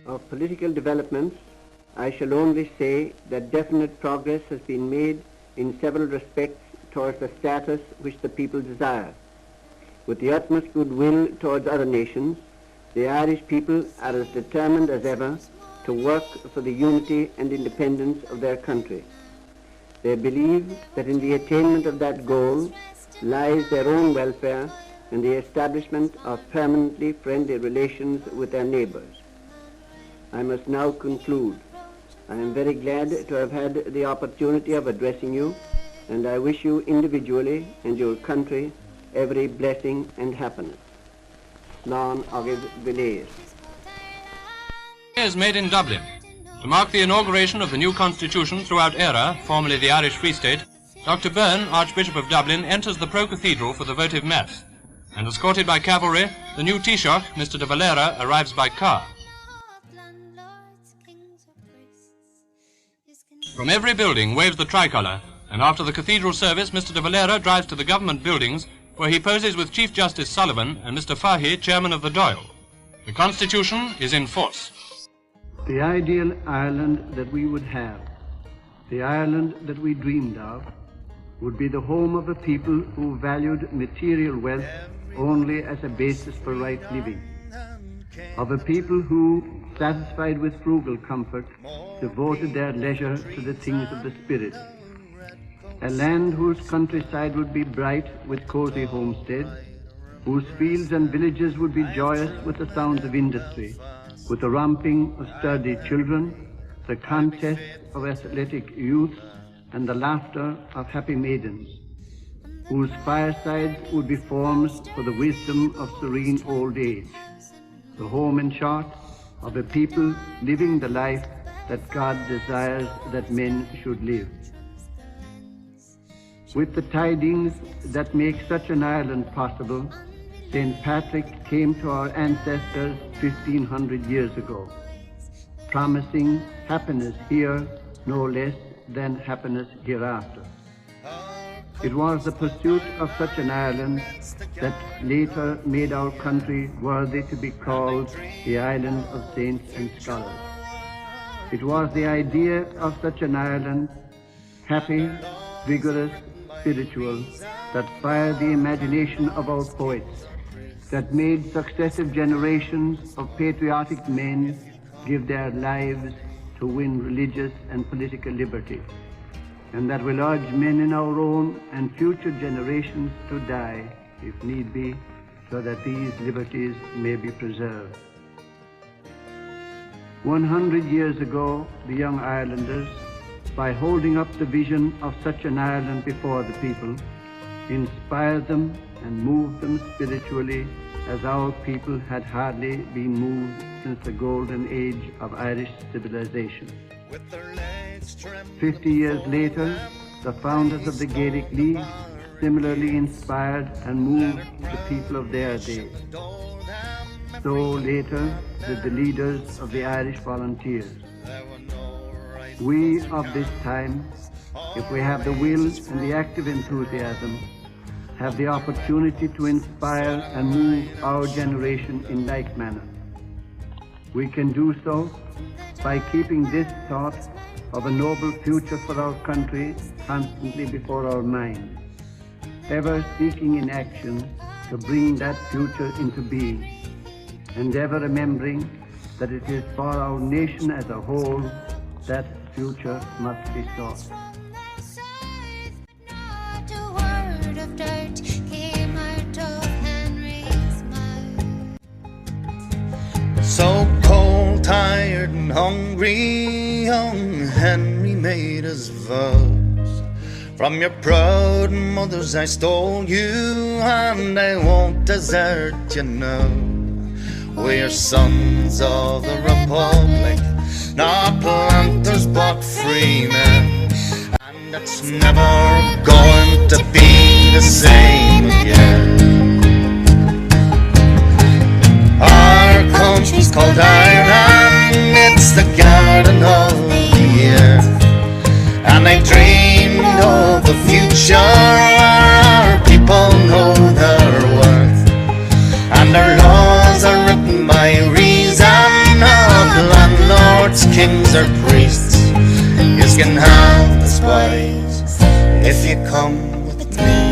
of political developments, I shall only say that definite progress has been made in several respects towards the status which the people desire. With the utmost goodwill towards other nations, the Irish people are as determined as ever to work for the unity and independence of their country. They believe that in the attainment of that goal lies their own welfare and the establishment of permanently friendly relations with their neighbors. I must now conclude. I am very glad to have had the opportunity of addressing you, and I wish you individually and your country every blessing and happiness. Slán agad Villéir. Is made in Dublin. To mark the inauguration of the new constitution throughout éiRe, formerly the Irish Free State, Dr. Byrne, Archbishop of Dublin, enters the pro-cathedral for the votive mass, and escorted by cavalry, the new Taoiseach, Mr. de Valera, arrives by car. From every building waves the tricolour, and after the cathedral service, Mr. de Valera drives to the government buildings, where he poses with Chief Justice Sullivan and Mr. Fahy, chairman of the Dáil. The Constitution is in force. The ideal Ireland that we would have, the Ireland that we dreamed of, would be the home of a people who valued material wealth only as a basis for right living, of a people who, satisfied with frugal comfort, devoted their leisure to the things of the spirit, a land whose countryside would be bright with cozy homesteads, whose fields and villages would be joyous with the sounds of industry, with the romping of sturdy children, the contests of athletic youths, and the laughter of happy maidens, whose firesides would be forms for the wisdom of serene old age, the home, in short, of a people living the life that God desires that men should live. With the tidings that make such an Ireland possible, St. Patrick came to our ancestors 1500 years ago, promising happiness here no less than happiness hereafter. It was the pursuit of such an Ireland that later made our country worthy to be called the Island of Saints and Scholars. It was the idea of such an Ireland, happy, vigorous, spiritual, that fired the imagination of our poets, that made successive generations of patriotic men give their lives to win religious and political liberty, and that will urge men in our own and future generations to die, if need be, so that these liberties may be preserved. 100 years ago, the young Irelanders, by holding up the vision of such an Ireland before the people, inspired them and moved them spiritually as our people had hardly been moved since the golden age of Irish civilization. 50 years later, the founders of the Gaelic League similarly inspired and moved the people of their day. So later did the leaders of the Irish Volunteers. We of this time, if we have the will and the active enthusiasm, have the opportunity to inspire and move our generation in like manner. We can do so by keeping this thought of a noble future for our country constantly before our minds, ever seeking in action to bring that future into being, and ever remembering that it is for our nation as a whole that future must be sought. So cold, tired and hungry, young Henry made his vows. From your proud mothers I stole you, and I won't desert you now. We're sons of the Republic, not planters but free men, and it's never going to be the same again. Our country's called Ireland, it's the garden of the earth, and I dreamed of the future where our people know their worth, and our laws are written by reason of life. prophets, kings, or priests. You can have the spice if you come with me.